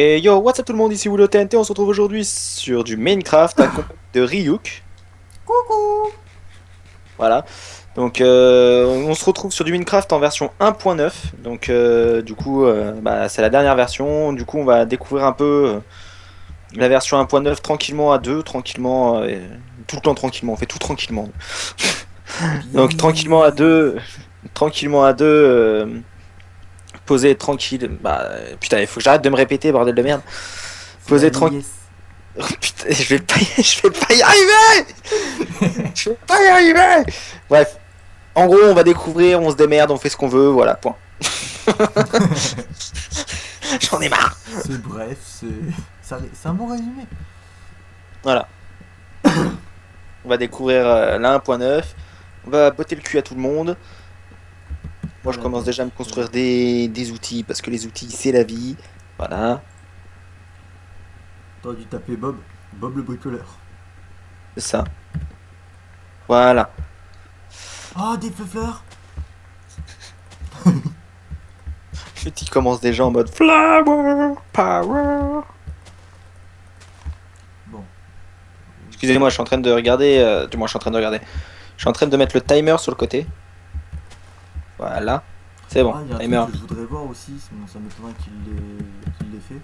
Et yo, what's up tout le monde, ici Willow TNT, on se retrouve aujourd'hui sur du Minecraft à compagnie de Ryuk. Coucou. Voilà. Donc on se retrouve sur du Minecraft en version 1.9. Donc du coup bah, c'est la dernière version. Du coup on va découvrir un peu la version 1.9 tranquillement à deux, tranquillement, tout le temps tranquillement, on fait tout tranquillement. Donc Bise. tranquillement à deux, posé tranquille. Bah putain, il faut que j'arrête de me répéter, bordel de merde. C'est la Posé tranquille. vieillesse. Oh, putain, je vais pas y arriver! Je vais pas y arriver! Bref, en gros, on va découvrir, on se démerde, on fait ce qu'on veut, voilà, point. J'en ai marre! C'est bref, c'est un bon résumé. Voilà, on va découvrir la 1.9, on va botter le cul à tout le monde. Moi, je Voilà, commence donc, déjà à me construire des outils, parce que les outils, c'est la vie. Voilà, t'aurais dû t'appeler Bob. Bob le bricoleur. c'est ça. Voilà. Oh, des fleurs. Petit commence déjà en mode Flower Power. Bon. Excusez-moi, je suis en train de regarder. Du moins, je suis en train de regarder. Je suis en train de mettre le timer sur le côté. Voilà. C'est bon, Ah, il y a un truc timer que je voudrais voir aussi, sinon ça m'étonnerait qu'il l'ait fait.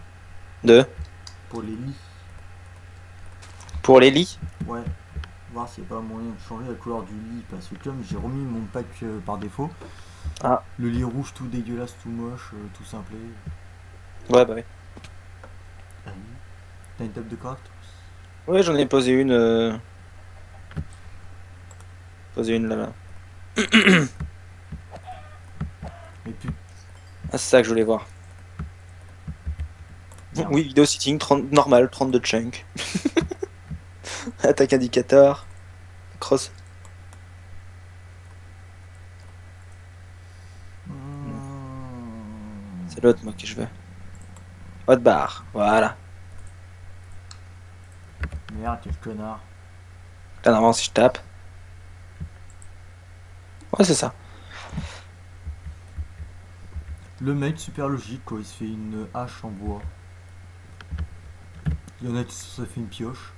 2. Pour les lits. Pour les lits. Ouais. Voir s'il n'y a pas moyen de changer la couleur du lit. Parce que comme j'ai remis mon pack par défaut, Ah, le lit rouge tout dégueulasse, tout moche, tout simplé. ouais, bah oui. Ah oui. T'as une table de craft. Ouais, j'en ai posé une. Posé une là-bas. Mais putain, Ah, c'est ça que je voulais voir. merde. Oui, vidéo sitting, 30, normal, 32 chunk. Attaque indicator. Cross. C'est l'autre, moi, que je veux. Hotbar, voilà. Merde, quel connard. Là, normalement, si je tape. Ouais, c'est ça. Le mec, super logique, quoi. Il se fait une hache en bois. Il y en a qui se fait une pioche.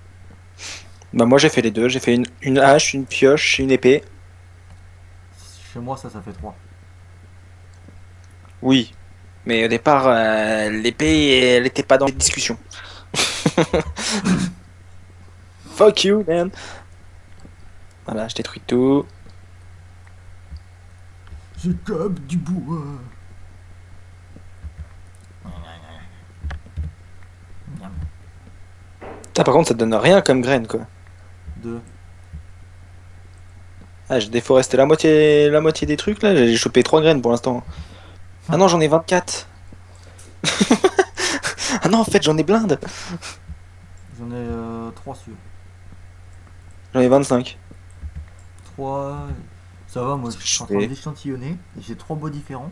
Bah, moi, j'ai fait les deux. J'ai fait une hache, une pioche, une épée. Chez moi, ça fait 3. Oui. Mais au départ, l'épée, elle était pas dans les discussions. Fuck you, man. Voilà, je détruis tout. Je capte du bois. Putain, par contre, ça te donne rien comme graine, quoi. 2. Ah, j'ai déforesté la moitié des trucs, là. J'ai chopé 3 graines pour l'instant. Ah non, j'en ai 24. Ah non, en fait, j'en ai blinde. J'en ai 3 sur. J'en ai 25. 3. Ça va, moi, je Je suis en train fais... d'échantillonner. J'ai 3 bois différents.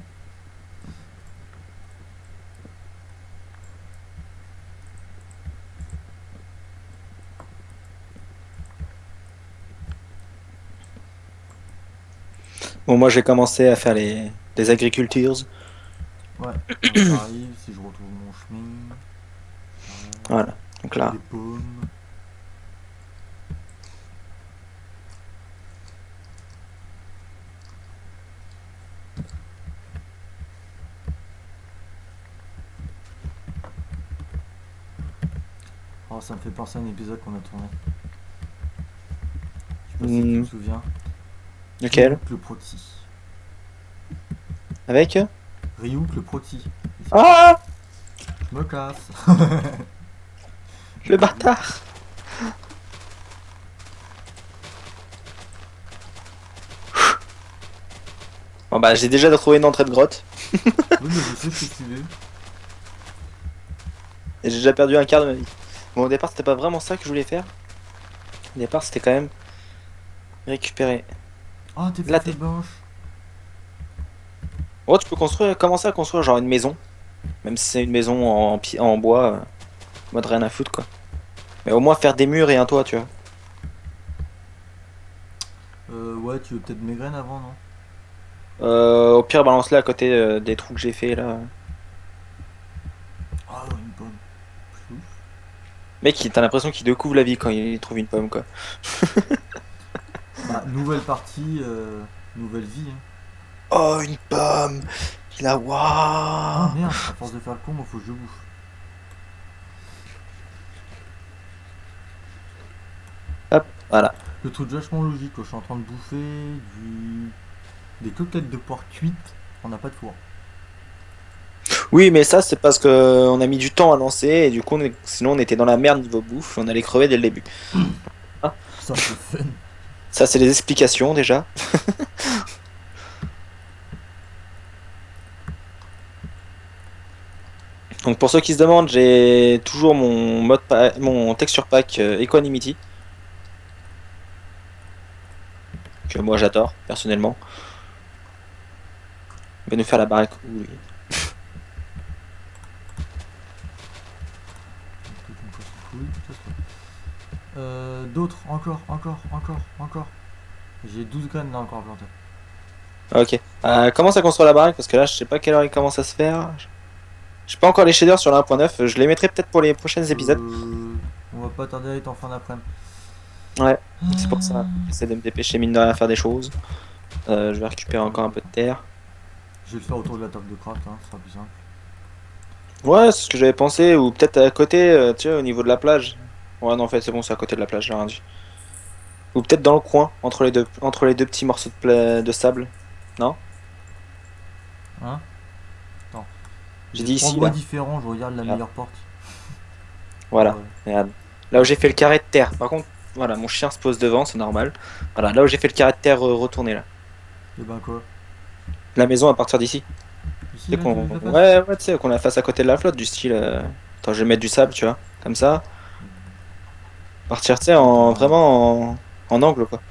Bon, moi, j'ai commencé à faire les agricultures. Ouais, moi, j'arrive. Si je retrouve mon chemin. Voilà. Donc Les là, pommes. Oh, ça me fait penser à un épisode qu'on a tourné. Je sais pas si tu te souviens. lequel? Ryuk le proti. Avec? Ryuk le proti. Ah! Je me casse. Le bâtard! Bon, bah, j'ai déjà trouvé une entrée de grotte. Oui, mais je sais ce que tu veux. Et j'ai déjà perdu un quart de ma vie. Bon, au départ, c'était pas vraiment ça que je voulais faire. Au départ, c'était quand même récupérer. Oh, t'es Là, fait blanche. oh, tu peux commencer à construire genre une maison. Même si c'est une maison en bois, mode rien à foutre quoi. Mais au moins faire des murs et un toit, tu vois. Ouais, tu veux peut-être mes graines avant, non? Au pire, balance-les à côté des trous que j'ai fait là. Oh, une pomme. ouf. Mec, t'as l'impression qu'il découvre la vie quand il trouve une pomme, quoi. Bah, nouvelle partie, nouvelle vie. Hein. Oh, une pomme! Il a... Ah Waouh! merde, à force de faire le con, moi faut que je bouffe. Hop, voilà. Le truc vachement logique, quoi. Je suis en train de bouffer des coquettes de porc cuites, on n'a pas de four. Oui, mais ça, c'est parce que on a mis du temps à lancer, et du coup, sinon, on était dans la merde niveau bouffe, on allait crever dès le début. Ah, Ça c'est fun. ça, c'est les explications, déjà. Donc, pour ceux qui se demandent, j'ai toujours mon texture pack Equanimity, que moi j'adore, personnellement. Il va nous faire la baraque. Oui. Peut-être qu'on casse les couilles, ça se fait. D'autres, encore. J'ai 12 graines là encore plantées. Ok. Commence à construire la baraque, parce que là, je sais pas quelle heure il commence à se faire. J'ai pas encore les shaders sur la 1.9, je les mettrai peut-être pour les prochains épisodes. On va pas tarder à être en fin d'après-midi. Ouais, c'est pour ça. J'essaie de me dépêcher, mine de rien, à faire des choses. Je vais récupérer encore un peu de terre. Je vais le faire autour de la table de craft, hein, ce sera plus simple. Ouais, c'est ce que j'avais pensé, ou peut-être à côté, tu sais, au niveau de la plage. Ouais, non, en fait, c'est bon, c'est à côté de la plage, j'ai rien dit. Ou peut-être dans le coin, entre les deux petits morceaux de sable. Non? Hein? Attends. J'ai J'ai dit trois ici, bois là. différents, je regarde la Regarde. meilleure porte. Ah Voilà, ouais. regarde. Là où j'ai fait le carré de terre. Par contre, voilà, mon chien se pose devant, c'est normal. Voilà, là où j'ai fait le carré de terre retourné, là. Et ben quoi? La maison à partir d'ici. Tu Ici sais là, tu veux qu'on... que je la fasse? Ouais, ouais, tu sais, qu'on la fasse à côté de la flotte, du style... Attends, je vais mettre du sable, tu vois. Comme ça. Partir, tu sais, Putain. vraiment en angle, quoi.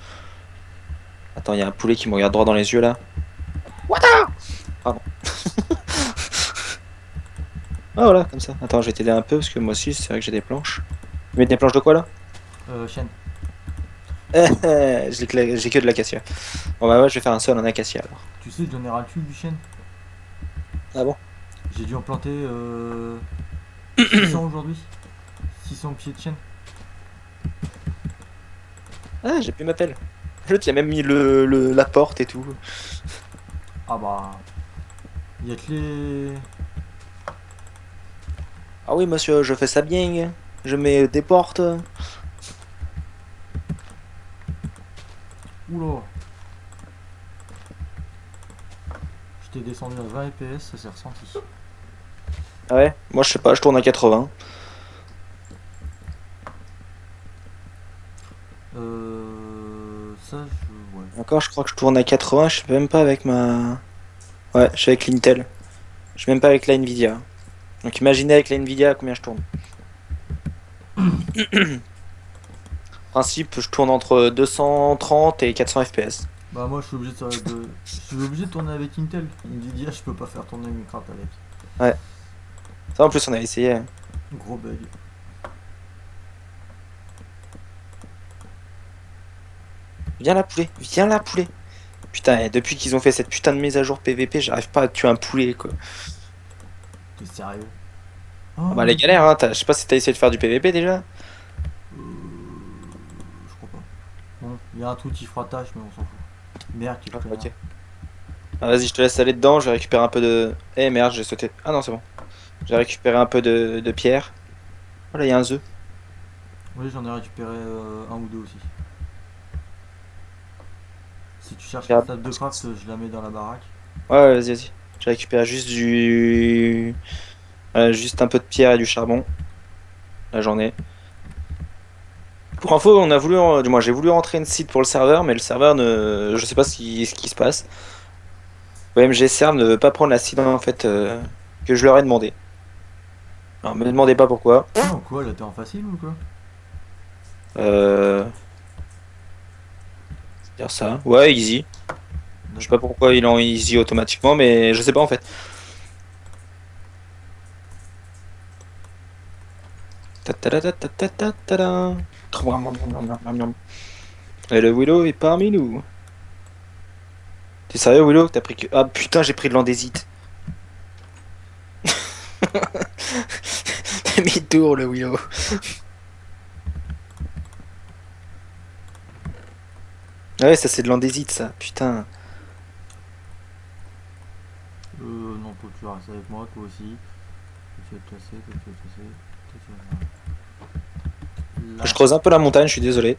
Attends, il y a un poulet qui me regarde droit dans les yeux, là. Pardon. Ah, voilà, comme ça. Attends, je vais t'aider un peu, parce que moi aussi, c'est vrai que j'ai des planches. Tu mets des planches de quoi, là? Chêne. J'ai que de l'acacia. Bon, bah ouais, je vais faire un sol en acacia, alors. Tu sais, j'en ai ras le cul du chêne. Ah bon? J'ai dû en planter 600 aujourd'hui. 600 pieds de chêne. Ah, j'ai plus ma pelle. L'autre, il a même mis la porte et tout. Ah bah. Il y a que les. Ah oui, monsieur, je fais ça bien. Je mets des portes. Oula. Je t'ai descendu à 20 FPS, ça s'est ressenti. Ah ouais? Moi, je sais pas, je tourne à 80. Ça, je. Ouais. Encore, je crois que je tourne à 80. Je sais même pas avec ma. Ouais, je suis avec l'Intel. Je suis même pas avec la Nvidia. Donc, imaginez avec la Nvidia combien je tourne. En principe, je tourne entre 230 et 400 FPS. Bah, moi, je suis obligé je suis obligé de tourner avec Intel. Nvidia, je peux pas faire tourner Minecraft avec. Ouais. Ça, en plus, on a essayé. Gros bug. Viens là, poulet. Viens là, poulet. Putain, et depuis qu'ils ont fait cette putain de mise à jour PVP, j'arrive pas à tuer un poulet, quoi. T'es sérieux? Ah bah, les galères, hein. Je sais pas si t'as essayé de faire du PVP déjà. Je crois pas. Bon, il y a un truc qui fera tâche, mais on s'en fout. Merde, quel Ah, connard. ok. Ah, vas-y, je te laisse aller dedans. Je vais récupérer un peu de. Eh merde, j'ai sauté. Ah non, c'est bon. J'ai récupéré un peu de pierre. Oh là, il y a un œuf. Oui, j'en ai récupéré un ou deux aussi. Si tu cherches la Regarde. table de craft, je la mets dans la baraque. Ouais, ouais, vas-y, vas-y. J'ai récupéré juste un peu de pierre et du charbon. Là, j'en ai. Pour info, on a voulu, du moins, j'ai voulu rentrer une site pour le serveur, mais le serveur je sais pas ce qui se passe. OMG Serve ne veut pas prendre la seed en fait que je leur ai demandé. Alors, me demandez pas pourquoi. Non, quoi, là t'es en facile ou quoi? Euh... Dire ça. Ouais, easy. Je sais pas pourquoi il est en easy automatiquement, mais je sais pas en fait. Ta-ta-da-ta-ta-ta-ta-da. Et le Willow est parmi nous. T'es sérieux, Willow? T'as pris que. Ah putain, j'ai pris de l'andésite. demi-tour le Willow. Ah ouais, ça c'est de l'andésite ça, putain. Non, toi tu vas rester avec moi, toi aussi. Toi tu vas te casser, toi tu vas te casser. Toi tu vas... Je Là. creuse un peu la montagne, je suis désolé.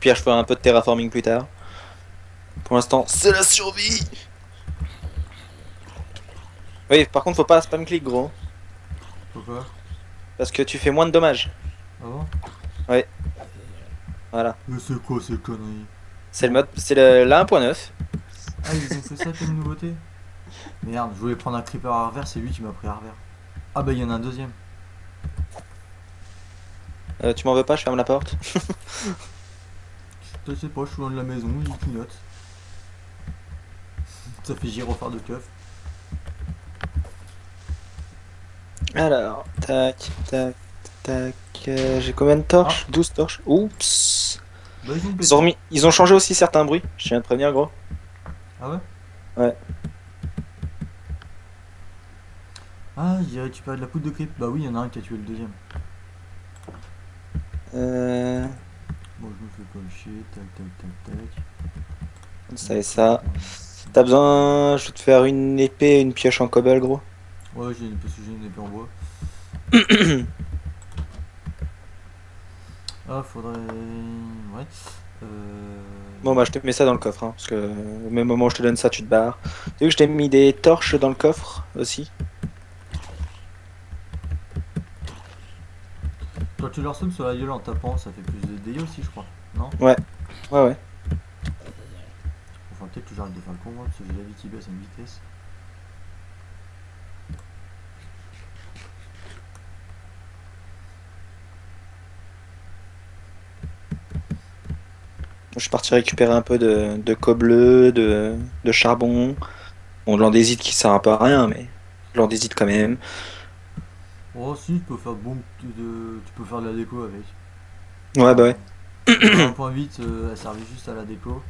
Puis je ferai un peu de terraforming plus tard. Pour l'instant, c'est la survie. Oui, par contre, faut pas spam click gros. Pourquoi? Parce que tu fais moins de dommages. Ah bon? Ouais, voilà. Mais c'est quoi ces conneries? C'est le Bon. mode, c'est la 1.9. Ah, ils ont fait ça comme nouveauté? Merde, je voulais prendre un creeper à revers, c'est lui qui m'a pris à revers. Ah bah il y en a un deuxième. Tu m'en veux pas, je ferme la porte. Je sais pas, je suis loin de la maison, il clignote. Ça fait gyrophare de keuf. Alors, tac, tac, tac. J'ai combien de Ah, torches? 12 torches. Oups. bah ils ont Ils ont, pété. ils ont changé aussi certains bruits. Je viens de prévenir, gros. Ah ouais? Ouais. Ah, j'ai récupéré de la poudre de creep. Bah oui, il y en a un qui a tué le deuxième. Euh, Bon, je me fais pas chier, tac tac tac tac. ça et ça. T'as besoin. Je vais te faire une épée et une pioche en cobble, gros. Ouais, parce que j'ai une épée en bois. Ah, faudrait. Ouais. Euh... Bon, bah, je te mets ça dans le coffre, hein, parce que au même moment où je te donne ça, tu te barres. Tu veux que je t'ai mis des torches dans le coffre aussi? Quand tu leur sonnes sur la gueule en tapant, ça fait plus de dégâts aussi, je crois. Non? Ouais, ouais, ouais. Enfin, peut-être que j'arrête de faire le con, moi, parce que j'ai la vie qui baisse à une vitesse. Je suis parti récupérer un peu de cobble, de charbon. Bon, de l'andésite qui sert un peu à rien, mais de l'andésite quand même. Oh, si, tu peux faire bon, tu peux faire de la déco avec. Ouais, bah Enfin, ouais. dans 1.8, elle servait juste à la déco.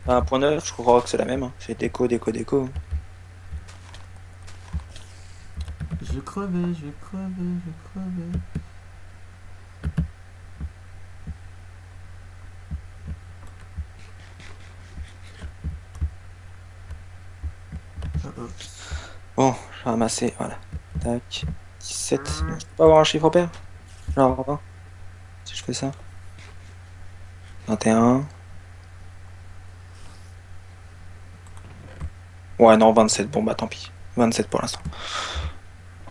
1.9, je crois que c'est la même, hein. C'est déco, déco, déco. Je vais crever, je vais crever, je vais crever. Oh. Bon, j'ai ramassé, voilà. Tac. 17. Je peux pas avoir un chiffre au pair? Genre 20, si je fais ça. 21. Ouais, non, 27. Bon, bah tant pis. 27 pour l'instant.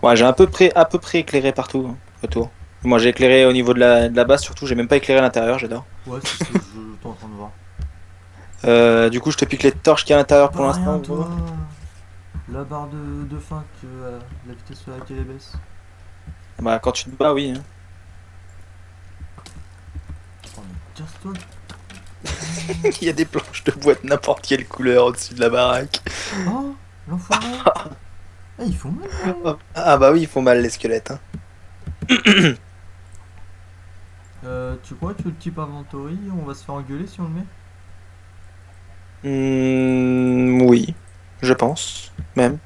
Ouais, j'ai à peu près éclairé partout, hein, autour. Moi, j'ai éclairé au niveau de la base, surtout. J'ai même pas éclairé l'intérieur, j'adore. Ouais, c'est ce que je t'en train de voir. Du coup, je te pique les torches qu'il y a à l'intérieur pour Pas rien, l'instant, toi. gros. La barre de fin, que la vitesse à laquelle elle baisse. Bah, quand tu te bats, oui, hein. Oh, mais casse-toi. Il y a des planches de bois de n'importe quelle couleur au-dessus de la baraque. Oh, l'enfoiré. Ah, ils font mal. Ah, bah oui, ils font mal les squelettes, hein. Tu crois que le type inventory, on va se faire engueuler si on le met? Oui, je pense, même.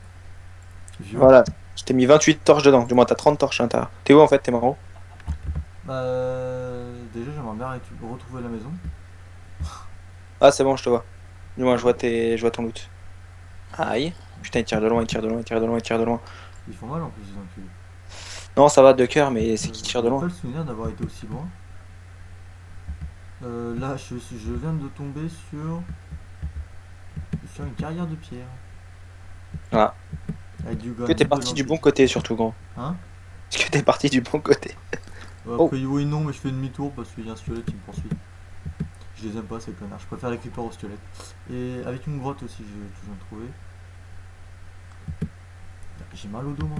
Vieux. Voilà, je t'ai mis 28 torches dedans, du moins t'as 30 torches à l'intérieur. T'es où en fait, t'es marrant? Bah, déjà, j'aimerais bien retrouver la maison. Ah, c'est bon, je te vois. Du moins, je vois ton loot. Aïe. Putain, il tire de loin, il tire de loin, il tire de loin, il tire de loin. Ils font mal en plus, les enculés. Non, ça va de cœur, mais c'est qui tire de J'ai pas loin? le souvenir d'avoir été aussi loin. Là, je viens de tomber sur une carrière de pierre. Ah. Avec du Que t'es granit parti dedans. du bon côté, surtout, gros. Hein? Est-ce que t'es parti du bon côté? A Oh, priori, non, mais je fais demi-tour parce qu'il y a un squelette qui me poursuit. Je les aime pas, ces connards. Je préfère les creepers aux squelettes. Et avec une grotte aussi, je viens de trouver. J'ai mal au dos, moi.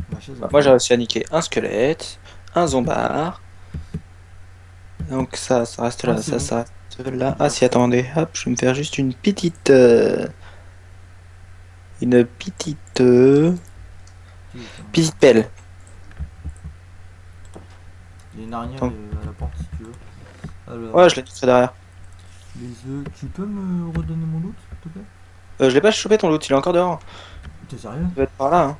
Ma chaise, bah, elle moi j'ai fait mal. réussi à niquer un squelette, un zombard. Donc ça reste Ah, là, c'est bon. ça reste là. Ah Hyper si, fort. attendez, hop, je vais me faire juste une petite... une petite... Putain. petite pelle. Il y a une araignée Attends. à la porte si tu veux. Ouais, Alors, je l'ai niqué derrière. les œufs. Tu peux me redonner mon loot, s'il te plaît? Je l'ai pas chopé ton loot, il est encore dehors. T'es sérieux? Il doit être par là. Hein.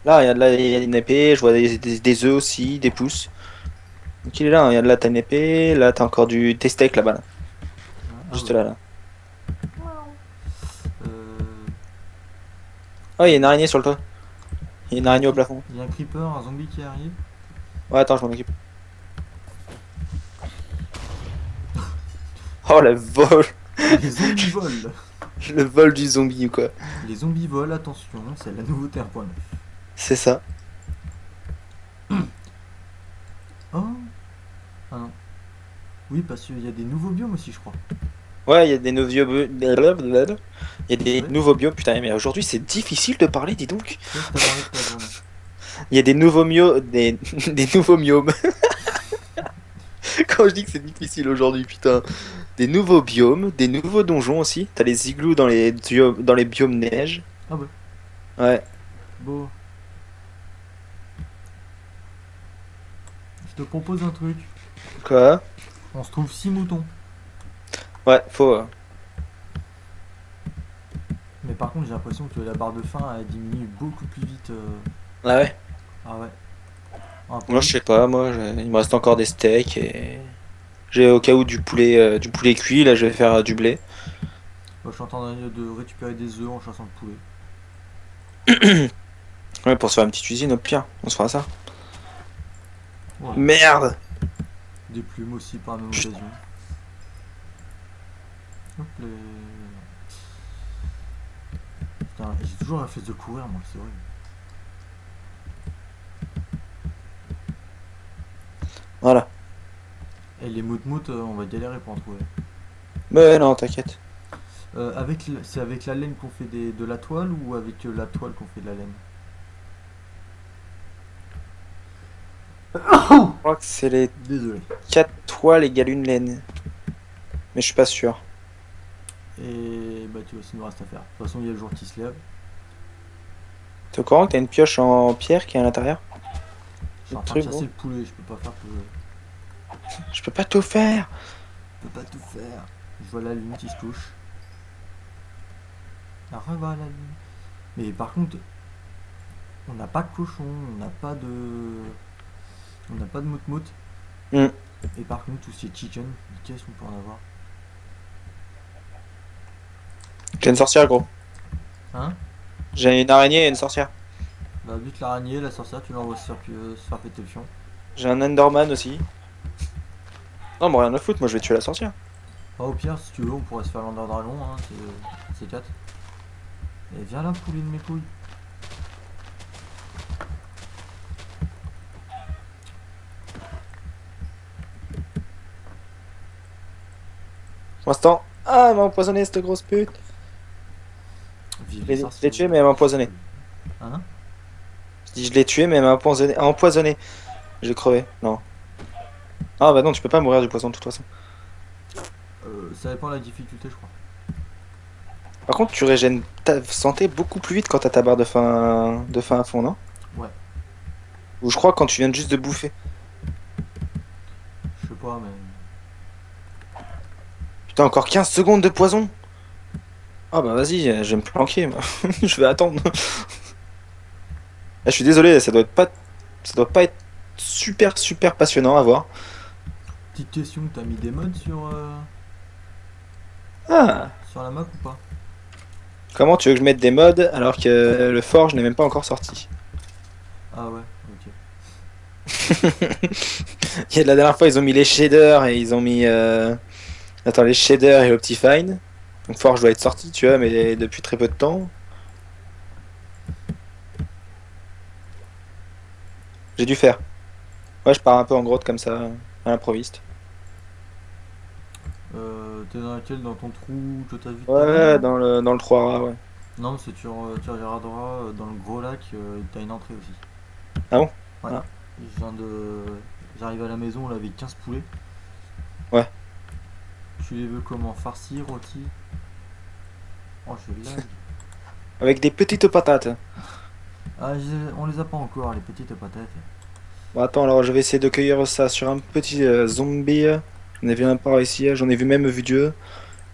Là, il y a une épée, je vois des œufs aussi, des pouces. Donc il est là, hein. Il y a de là, t'as une épée, là t'as encore tes steaks là-bas. Là. Ah Juste bah. là, là. Euh, Oh, il y a une araignée sur le toit. Il y a une araignée au plafond. Il y a un creeper, un zombie qui arrive. Ouais, attends, je m'en occupe. Oh, le vol! Les zombies volent. Le vol du zombie ou quoi. Les zombies volent, attention, c'est la nouveauté 1.9. C'est ça. Oh. Ah non. Oui, parce qu'il y a des nouveaux biomes aussi, je crois. Ouais, il y a des nouveaux biomes. Il y a des Ouais. nouveaux biomes. Putain, mais aujourd'hui c'est difficile de parler, dis donc. Qu'est-ce que t'as parlé toute la journée? Il y a des nouveaux des nouveaux biomes. Quand je dis que c'est difficile aujourd'hui, putain. Des nouveaux biomes, des nouveaux donjons aussi. T'as les igloos dans les biomes neige. Ah bah. Ouais. Bon. Je te propose un truc. Quoi? On se trouve 6 moutons. Ouais, faut. Mais par contre, j'ai l'impression que la barre de faim elle diminue beaucoup plus vite. Ah ouais. Ah ouais. Un peu. Moi je sais pas, il me reste encore des steaks et j'ai au cas où du poulet cuit. Là, je vais faire du blé. Moi, je suis en train de récupérer des œufs en chassant le poulet. Ouais, pour se faire une petite cuisine, au pire, on se fera ça. Voilà. Merde! Des plumes aussi par la même occasion. Hop là. Putain, j'ai toujours la flemme de courir, moi, c'est vrai. Voilà. Et les moutes, on va galérer pour en trouver. Mais non, t'inquiète. C'est avec la laine qu'on fait de la toile ou avec la toile qu'on fait de la laine? Je crois que c'est les Désolé. 4 toiles égale une laine. Mais je suis pas sûr. Et bah tu vois, ça nous reste à faire. De toute façon, il y a le jour qui se lève. T'es au courant que t'as une pioche en pierre qui est à l'intérieur? Je suis Le en train de truc, chasser gros. le poulet, je peux pas faire que. Je peux pas tout faire. Je peux pas tout faire. Je vois la lune qui se couche. Ah, revoilà la lune. Mais par contre, on n'a pas de cochon, on n'a pas de. On n'a pas de mout-mout. Hmm. Et par contre, tout ce qui est chicken, qu'est-ce qu'on peut en avoir? J'ai une sorcière, gros. Hein? J'ai une araignée et une sorcière. Bah, vite l'araignée, la sorcière, tu l'envoies se faire péter le fion. J'ai un Enderman aussi. Non, mais rien à foutre, moi je vais tuer la sorcière. Ah, au pire, si tu veux, on pourrait se faire l'Ender Dragon, hein, c'est 4. Et viens là, poulet de mes couilles. Pour l'instant. Ah, elle m'a empoisonné cette grosse pute. Vive Je les l'ai sorciers. tué, mais elle m'a empoisonné. Hein? Je dis je l'ai tué, mais elle m'a empoisonné. Empoisonné. J'ai crevé. Non. Ah, bah non, tu peux pas mourir du poison de toute façon. Ça dépend de la difficulté, je crois. Par contre, tu régènes ta santé beaucoup plus vite quand t'as ta barre de faim à fond, non? Ouais, Ou je crois quand tu viens juste de bouffer. je sais pas, mais. Putain, encore 15 secondes de poison. Ah bah vas-y, je vais me planquer, moi. Je vais attendre. Ah, je suis désolé, ça doit pas être super passionnant à voir. Petite question, t'as mis des mods Ah, sur la map ou pas? comment tu veux que je mette des mods alors que le Forge n'est même pas encore sorti? Ah ouais, ok. Il y a de la dernière fois, ils ont mis les shaders et ils ont mis attends, les shaders et l'Optifine. Donc Forge doit être sorti, tu vois, mais depuis très peu de temps. J'ai dû faire. Ouais, je pars un peu en grotte comme ça, à l'improviste. T'es dans laquelle? Dans ton trou que t'as vu tout à Ouais, l'heure? dans le 3 ouais. Non, c'est tu regarderas dans le gros lac, t'as une entrée aussi. Ah bon? Ouais. Ah. Je viens de. J'arrive à la maison, là, avec 15 poulets. Ouais. Tu les veux comment? Farcis, rôtis? Oh, je lag. Avec des petites patates. Ah, on les a pas encore, les petites patates. Bon, attends, alors je vais essayer de cueillir ça sur un petit zombie. J'en ai vu un par ici, j'en ai vu même vu Dieu.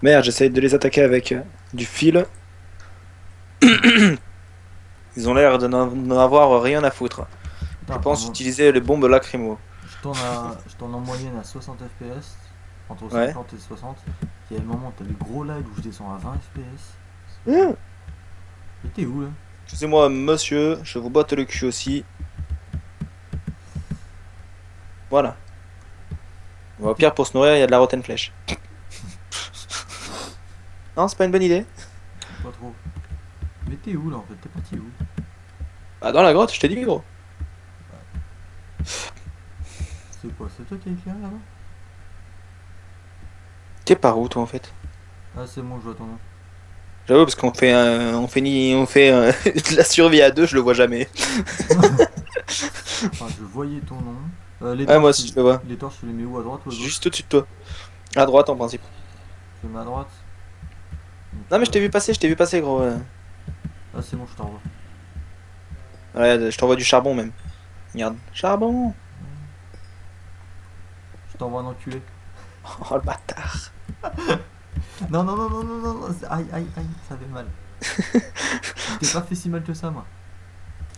Merde, j'essaye de les attaquer avec du fil. Ils ont l'air de n'en avoir rien à foutre. Je Putain, pense utiliser les bombes lacrymo. je tourne en moyenne à 60 FPS, entre Ouais. 50 et 60. Il y a le moment où t'as des gros lags où je descends à 20 FPS. Mmh. Et t'es où là? Excusez-moi, monsieur, je vous botte le cul aussi. Voilà. Bon, au pire, pour se nourrir, il y a de la rotten flèche. Non, c'est pas une bonne idée. Pas trop. Mais t'es où là en fait? T'es parti où? Bah, dans la grotte, je t'ai dit, gros. C'est quoi? C'est toi qui as éclairé là-bas? T'es par où, toi, en fait? Ah, c'est bon, je vois ton nom. J'avoue, parce qu'on fait, de la survie à deux, je le vois jamais. Enfin, je voyais ton nom. Les Ouais, moi torches, aussi, je le vois. les torches, tu les mets où? À droite ou à gauche? Juste au-dessus de toi. À droite, en principe. Je les mets à droite. Donc, Non, mais je t'ai vu passer, gros. Ah, c'est bon, je t'envoie. Ouais, je t'envoie du charbon, même. Regarde. Charbon. Je t'envoie un enculé. Oh, le bâtard. Non, non, non, non, non, non, non, aïe, aïe, aïe, ça fait mal. Je t'ai pas fait si mal que ça, moi.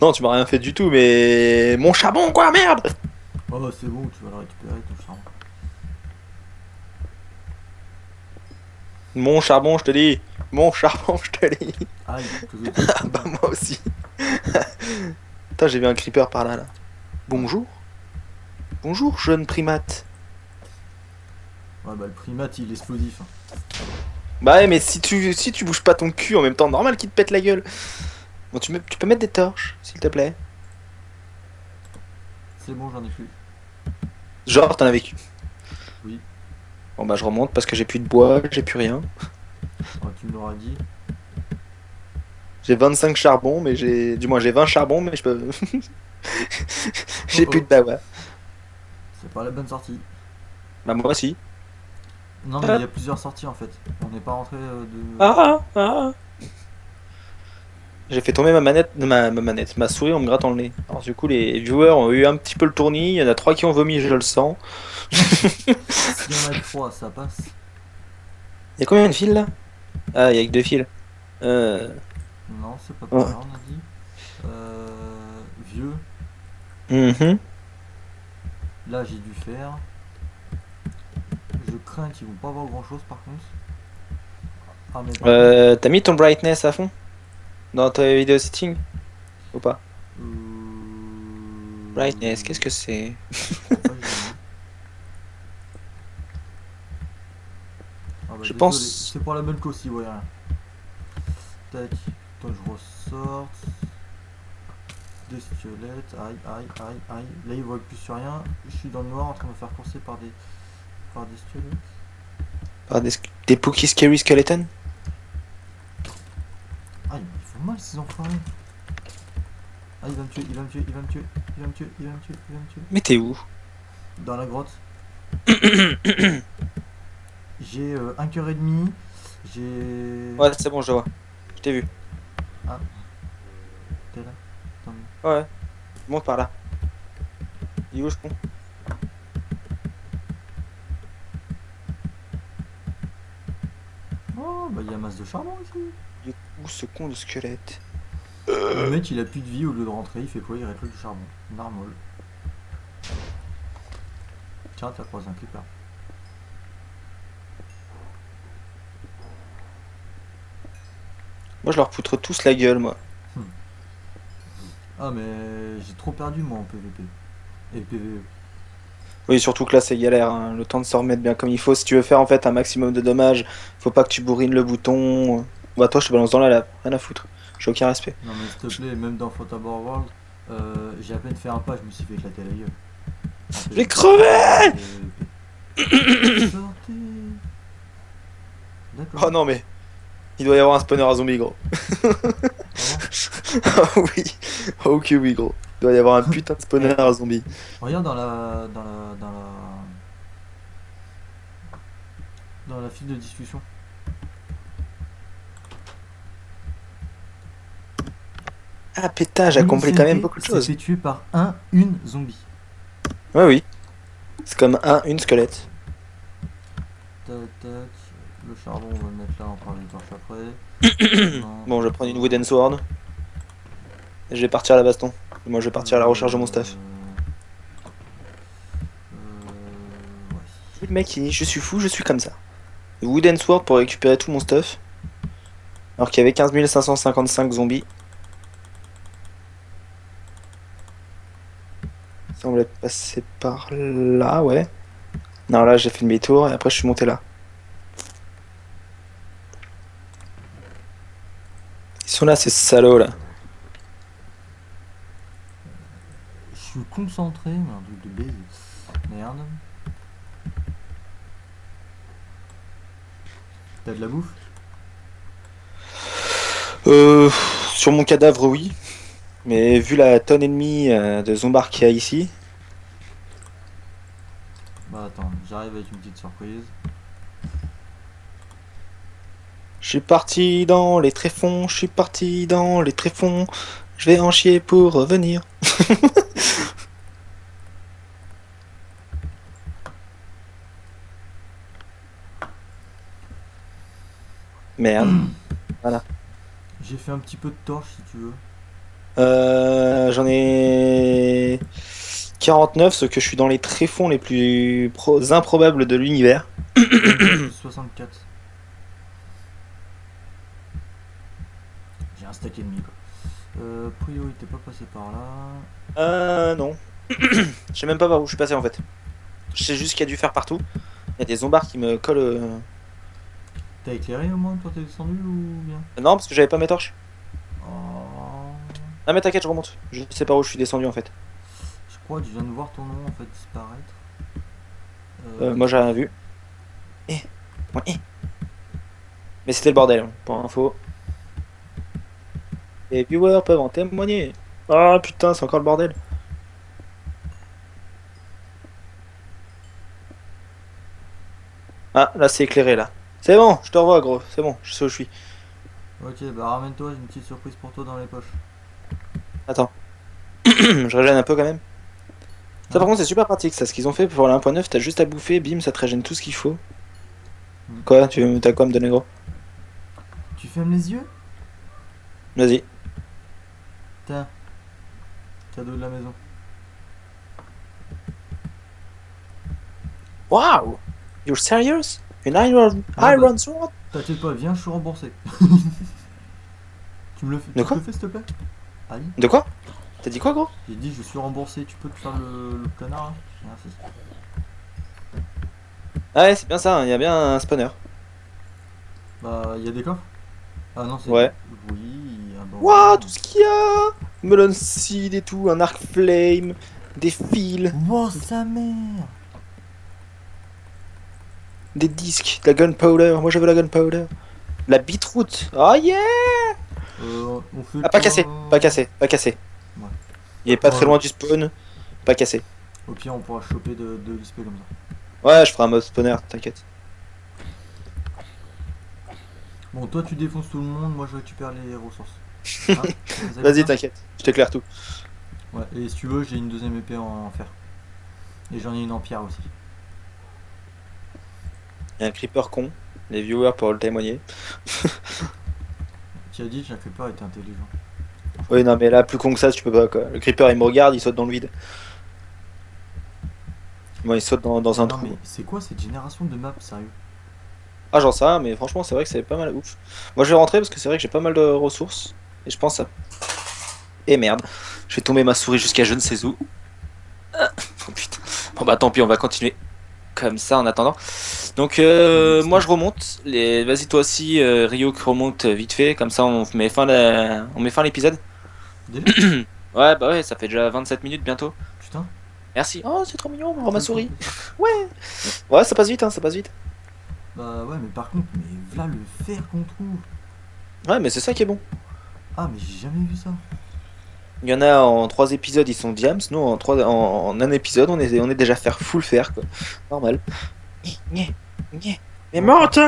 Non, tu m'as rien fait du tout, mais... Mon charbon, quoi, merde. Oh, c'est bon, tu vas le récupérer, ton charbon. Mon charbon, je te dis. Mon charbon, je te dis. Aïe, que Ah bah, moi aussi. Putain, j'ai vu un creeper par là, là. Bonjour. Bonjour, jeune primate. Ouais, bah, le primate, il est explosif. Hein. Bah ouais, mais si tu bouges pas ton cul en même temps, normal qu'il te pète la gueule. Bon, tu peux mettre des torches, s'il te plaît. C'est bon, j'en ai plus. Genre, t'en as vécu. Oui, Bon bah je remonte parce que j'ai plus de bois, j'ai plus rien. oh, tu me l'auras dit. J'ai 25 charbons, mais j'ai... Du moins j'ai 20 charbons, mais je peux... Oh, J'ai plus de oh, bois. c'est pas la bonne sortie. Bah moi aussi. Non, mais il y a plusieurs sorties en fait. On n'est pas rentré de. Ah. J'ai fait tomber ma manette, ma souris en me grattant le nez. Alors du coup les viewers ont eu un petit peu le tournis, il y en a 3 qui ont vomi, je le sens. S'il y en a que 3, ça passe. Il y a combien de fils là? Ah, il y a que 2 fils. Euh... Non, c'est pas par ouais. là, on a dit. Vieux. Mhm. Là, j'ai dû faire. Je crains qu'ils vont pas avoir grand chose par contre. Ah, mais par contre. T'as mis ton brightness à fond? Dans ta vidéo setting? Ou pas? Brightness, qu'est-ce que c'est? Je crois pas que je l'ai mis. Ah bah Je désolé, pense... c'est pour la bonne cause si vous voyez rien. Tac, attends, je ressorte. Des squelettes, aïe, aïe, aïe, aïe. Là, il voit plus sur rien. Je suis dans le noir en train de me faire courser par des squelettes. Par des Pookie Scary Skeleton? Ah, ils font mal ces enfoirés. Ah, il va me tuer, il va me tuer, il va me tuer, il va me tuer, il va me tuer, il va me tuer. Mais t'es où? Dans la grotte. J'ai un cœur et demi. J'ai. Ouais, c'est bon, je vois. Je t'ai vu. Ah, t'es là. Attends. Ouais, monte par là. Il est où ce con? Oh, bah il y a masse de charbon ici. Il est où ce con de squelette? Le mec il a plus de vie, au lieu de rentrer, il fait quoi? Il récolte du charbon. Normal. Tiens, t'as croisé un creeper. Moi, je leur poutre tous la gueule, moi. Ah, mais j'ai trop perdu moi en PVP. Et PVE. Oui, surtout que là, c'est galère, hein. Le temps de se remettre bien comme il faut. Si tu veux faire en fait un maximum de dommages, faut pas que tu bourrines le bouton. Bah, toi, je te balance dans la lave. Rien à foutre. J'ai aucun respect. Non, mais s'il te plaît, même dans Photobar World, j'ai à peine fait un pas, je me suis fait éclater la gueule. En Je vais PVP. crever! Sortez. D'accord. Oh non, mais il doit y avoir un spawner à zombies, gros. Vraiment. Ah oui. Ok, oui, gros. Il doit y avoir un putain de spawner à zombies. Regarde dans la file de discussion. Ah, pétage, a accompli quand même beaucoup de choses. s'est fait tuer par une zombie. Ouais, oui. C'est comme une squelette. Tac, tac. le charbon, on va le mettre là, on prend les torches après. Non. Bon, je vais prendre une wooden sword. Et je vais partir à la baston. Moi, je vais partir à la recherche de mon stuff. Ouais. Le mec, il dit, je suis fou, je suis comme ça. Wooden sword pour récupérer tout mon stuff. Alors qu'il y avait 15 555 zombies. Il semble être passé par là, ouais. Non, là, j'ai fait demi-tour et après, je suis monté là. Ils sont là, ces salauds là. Je suis concentré, mais un truc de baiser. Merde. T'as de la bouffe? Sur mon cadavre, oui. Mais vu la tonne et demie de zombards qu'il y a ici. Bah attends, j'arrive avec une petite surprise. Je suis parti dans les tréfonds, je suis parti dans les tréfonds. Je vais en chier pour revenir. Merde. Voilà. J'ai fait un petit peu de torche si tu veux. J'en ai 49, ce que je suis dans les tréfonds les plus improbables de l'univers. 64. J'ai un stack et demi quoi. Priorité pas passé par là. Non. Je sais même pas par où je suis passé en fait. Je sais juste qu'il y a dû faire partout. Il y a des zombards qui me collent. T'as éclairé au moins quand t'es descendu ou bien? Non, parce que j'avais pas mes torches. Oh. Non, mais t'inquiète, je remonte. Je sais pas où je suis descendu en fait. Je crois que je viens de voir ton nom en fait disparaître. Moi j'ai rien vu. Eh. Ouais, eh. Mais c'était le bordel, hein, pour info. Les viewers peuvent en témoigner. Ah putain, c'est encore le bordel. Ah, là c'est éclairé là. C'est bon, je te revois gros, c'est bon, je sais où je suis. Ok, bah ramène-toi, j'ai une petite surprise pour toi dans les poches. Attends. Je régène un peu quand même. Ça Ah. par contre c'est super pratique ça, ce qu'ils ont fait pour la 1.9, t'as juste à bouffer, bim, ça te régène tout ce qu'il faut. Mm. Quoi, t'as quoi à me donner gros? Tu fermes les yeux? Vas-y. Tiens. Cadeau de la maison. Wow! You're serious? Une iron, Ah, iron sword? T'inquiète pas, viens, je suis remboursé. Tu me le fais, De tu quoi? me le fais s'il te plaît? Aïe. De quoi? T'as dit quoi gros? J'ai dit je suis remboursé, tu peux te faire le canard là? Merci. Ah ouais, c'est bien ça, il y a bien un spawner. Bah, il y a des coffres? Ah non, c'est. Ouais. Oui, ah bah. Waouh, tout ce qu'il y a! Melon seed et tout, un arc flame, des fils, Wow, sa mère! des disques, de la gunpowder. Moi j'avais la gunpowder. La beetroot. Oh yeah! On fait Ah, pas quoi? cassé, pas cassé, pas cassé. Ouais. Il est pas Ouais. très loin du spawn. Pas cassé. Au pire, on pourra choper de l'XP comme ça. Ouais, je ferai un mode spawner, t'inquiète. Bon, toi tu défonces tout le monde, moi je récupère les ressources. Hein? Ça Vas-y, comme ça. t'inquiète, je t'éclaire tout. Ouais, et si tu veux, j'ai une deuxième épée en fer. Et j'en ai une en pierre aussi. Il y a un creeper con. Les viewers pourront le témoigner. Tu as dit que la creeper était intelligent. Oui, non, mais là, plus con que ça, tu peux pas quoi. Le creeper il me regarde, il saute dans le vide. Moi, il saute dans un Non trou. mais c'est quoi cette génération de maps, sérieux? Ah, j'en sais rien, mais franchement, c'est vrai que c'est pas mal ouf. Moi, je vais rentrer parce que c'est vrai que j'ai pas mal de ressources. Et je pense à. Et merde, je vais tomber ma souris jusqu'à je ne sais où. Ah, oh putain. Bon, bah tant pis, on va continuer comme ça en attendant. Donc, moi je remonte. Vas-y, toi aussi, Rio, qui remonte vite fait. Comme ça, on met fin à l'épisode. Déjà? Ouais, bah ouais, ça fait déjà 27 minutes bientôt. Putain. Merci. Oh, c'est trop mignon, on va ma souris. Ouais. Ouais, ça passe vite, hein, ça passe vite. Bah ouais, mais par contre, mais voilà le fer qu'on trouve. Ouais, mais c'est ça qui est bon. Ah, mais j'ai jamais vu ça. Il y en a en 3 épisodes, ils sont diams. Nous, en un épisode, on est déjà faire full faire, quoi. Normal. Nyeh, nyeh. Mais morte!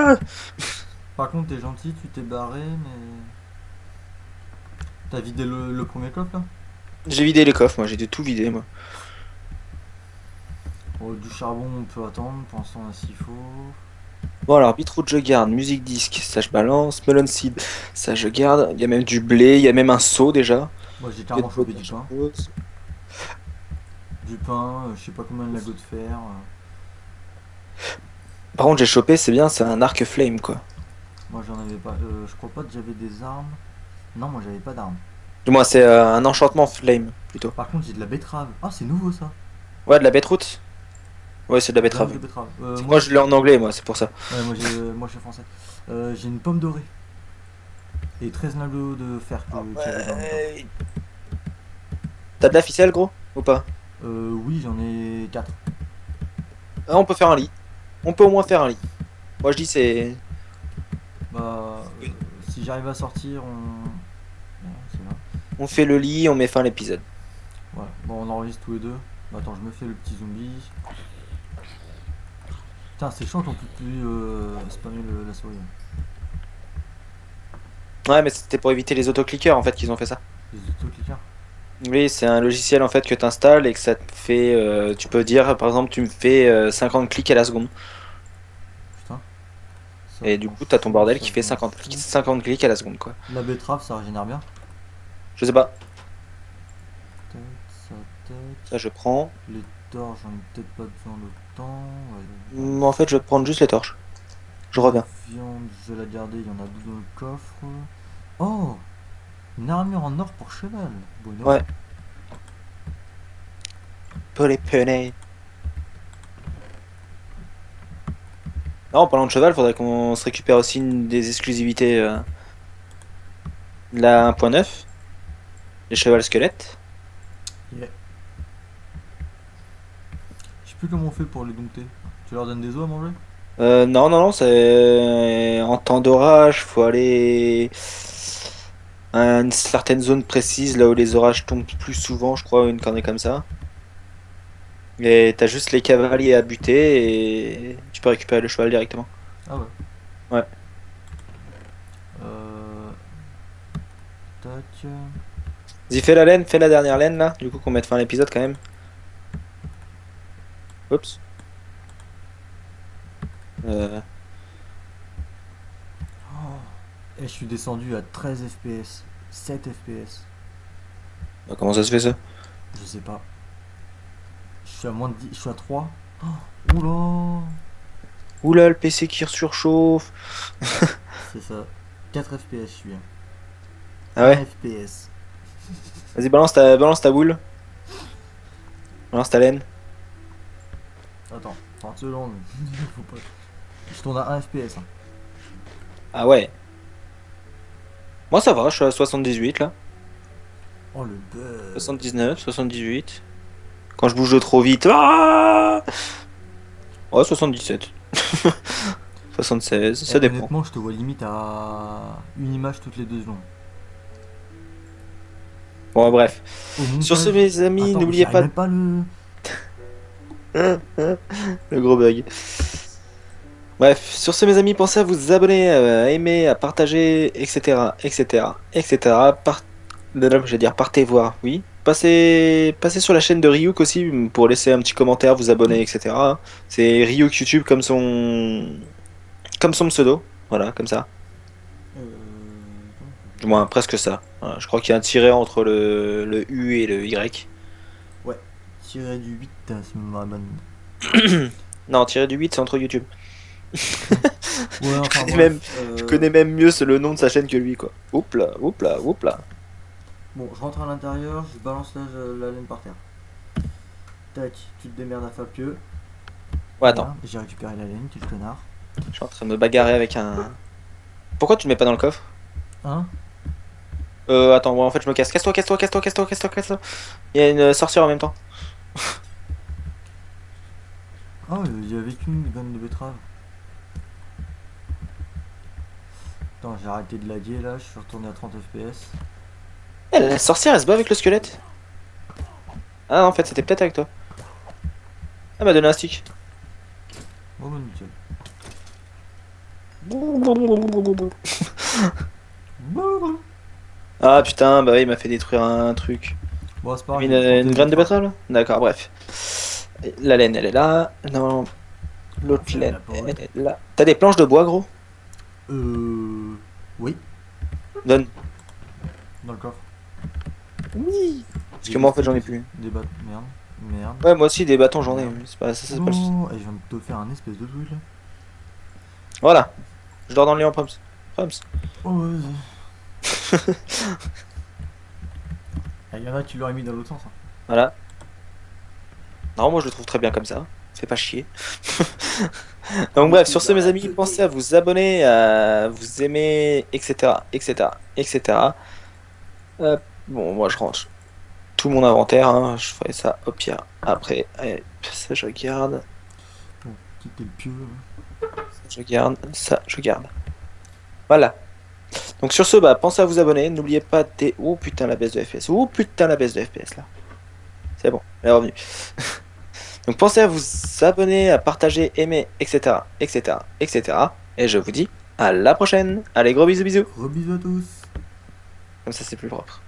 Par contre, t'es gentil, tu t'es barré, mais. T'as vidé le premier coffre là? J'ai vidé les coffres, moi, j'ai tout vidé, moi. Oh, du charbon, on peut attendre, pour l'instant, là, s'il faut. Bon alors, Beetroot je garde, musique disque, ça je balance, Melon Seed, ça je garde, il y a même du blé, il y a même un seau déjà. Moi j'ai Que clairement de chopé du bocage pain. rose. Du pain, je sais pas combien de lagots de fer. Par contre j'ai chopé, c'est bien, c'est un arc flame quoi. Moi j'en avais pas. Je crois pas que j'avais des armes. Non, moi j'avais pas d'armes. Du moins c'est un enchantement flame plutôt. Par contre j'ai de la betterave. Ah, c'est nouveau ça. Ouais, de la beetroot? Ouais, c'est de la Graines betterave. de betterave. Moi je l'ai en anglais, moi, c'est pour ça. Ouais, moi je suis français. J'ai une pomme dorée. Et 13 lagots de fer qu'il y avait dans le coffre. Ouais. T'as de la ficelle, gros? Ou pas? Oui, j'en ai 4. Ah, on peut faire un lit. On peut au moins faire un lit. Moi je dis c'est. Bah, si j'arrive à sortir, on. Ouais, c'est là. On fait le lit, on met fin à l'épisode. Voilà. Bon, on enregistre tous les deux. Bah, attends, je me fais le petit zombie. Putain, c'est chiant qu'on peut plus spammer la souris. Ouais, mais c'était pour éviter les autoclickers en fait qu'ils ont fait ça. Les autoclickers. Oui, c'est un logiciel en fait que tu installes et que ça te fait. Tu peux dire par exemple, tu me fais 50 clics à la seconde. Putain. Ça, Et du m'en coup, t'as ton fout, bordel ça, qui je fait m'en 50, fous. 50 clics à la seconde quoi. La betterave, ça régénère bien. Je sais pas, Tac, ça, tac. ça je prends. Les torches, j'en ai peut-être pas besoin d'autant. Ouais, En fait, je vais prendre juste les torches. Je la reviens. viande, je vais la garder, il y en a deux dans le coffre. Oh, une armure en or pour cheval. Bueno. Ouais, pour les penets. Non, en parlant de cheval, faudrait qu'on se récupère aussi une des exclusivités. La 1.9, les chevals squelettes. Yeah. Je sais plus comment on fait pour les dompter. Tu leur donnes des os à manger? Non, non, non, c'est en temps d'orage, faut aller à une certaine zone précise, là où les orages tombent plus souvent, je crois, une cornée comme ça. Et t'as juste les cavaliers à buter et tu peux récupérer le cheval directement. Ah ouais. Ouais. Euh... Tac. Vas-y, fais la laine, fais la dernière laine là, du coup qu'on mette fin à l'épisode quand même. Oups. Euh, Oh. Et je suis descendu à 13 FPS. 7 FPS. Bah, comment ça se fait ça? Je sais pas. Je suis à moins de 10. Je suis à 3. Oh. Oula. Oula, le PC qui surchauffe. C'est ça. 4 FPS, je suis. Ah 1 ouais? FPS. Vas-y, balance ta boule, balance ta laine. Attends, 30 secondes. Faut pas. Je tourne à 1 FPS. Hein. Ah ouais. Moi ça va, je suis à 78 là. Oh le bug. 79, 78. Quand je bouge de trop vite. Ah ouais, 77. 76, ça dépend. Honnêtement, je te vois limite à une image toutes les 2 secondes. Bon, bref. Au Sur ce, montage. mes amis, Attends, n'oubliez j'arrive pas même pas le. le gros bug. Bref, sur ce, mes amis, pensez à vous abonner, à aimer, à partager, etc. etc. etc. Je vais dire partez voir, oui. Passez sur la chaîne de Ryuk aussi pour laisser un petit commentaire, vous abonner, etc. C'est Ryuk YouTube comme son pseudo. Voilà, comme ça. Euh... Du moins, presque ça. Voilà, je crois qu'il y a un tiret entre le U et le Y. Ouais, tiré du 8, c'est ma bonne. Non, tiret du 8, c'est entre YouTube. Ouais, Je enfin connais bref. même, je connais même mieux le nom de sa chaîne que lui, quoi. Oups là, oups là, oups là. Bon, je rentre à l'intérieur, je balance la laine par terre. Tac, tu te démerdes à Fapieux. Ouais, attends, Voilà, j'ai récupéré la laine, quel connard. je suis en train de me bagarrer avec un. Pourquoi tu le mets pas dans le coffre? Hein? Attends, ouais, en fait, je me casse. Casse-toi, casse-toi, casse-toi, casse-toi, casse-toi, casse-toi. Il y a une sorcière en même temps. Oh, il y avait qu'une graine de betterave. Attends, j'ai arrêté de laguer là, je suis retourné à 30 FPS. Eh, la sorcière, elle se bat avec le squelette. Ah, non, en fait, c'était peut-être avec toi. Elle m'a donné un stick. Oh, bah nickel. Ah putain, bah oui, il m'a fait détruire un truc. Bon, c'est pas grave, Une, j'ai tenté une de graine le de faire. betterave là. D'accord, bref. La laine, elle est là. Non. L'autre C'est laine la pote. est là. T'as des planches de bois, gros? Oui, Donne. dans le coffre. Oui. Parce J'ai que des moi, en fait, j'en sticks ai aussi. plus. Des battes. Merde. Merde. Ouais, moi aussi, des bâtons, j'en ai. Merde. Mais c'est pas, ça, c'est pas le souci. Oh, et je viens de te faire un espèce de truc là. Voilà. Je dors dans le lit en proms. Proms. Oh, vas-y. Il y en a qui l'auraient mis dans l'autre sens. Hein. Voilà. Non, moi, je le trouve très bien comme ça. Fais pas chier. Donc bref, sur ce mes amis, pensez à vous abonner, à vous aimer, etc. etc. etc. Bon, moi je range tout mon inventaire, hein. Je ferai ça au pire après. Allez, ça je garde, Bon, quitter le pieu. ça je garde, ça je garde. Voilà. Donc sur ce, bah pensez à vous abonner, n'oubliez pas des... Oh putain la baisse de FPS, oh putain la baisse de FPS là. C'est bon, elle est revenue. Donc pensez à vous abonner, à partager, aimer, etc. etc. etc. Et je vous dis à la prochaine. Allez, gros bisous bisous. Gros bisous à tous. Comme ça c'est plus propre.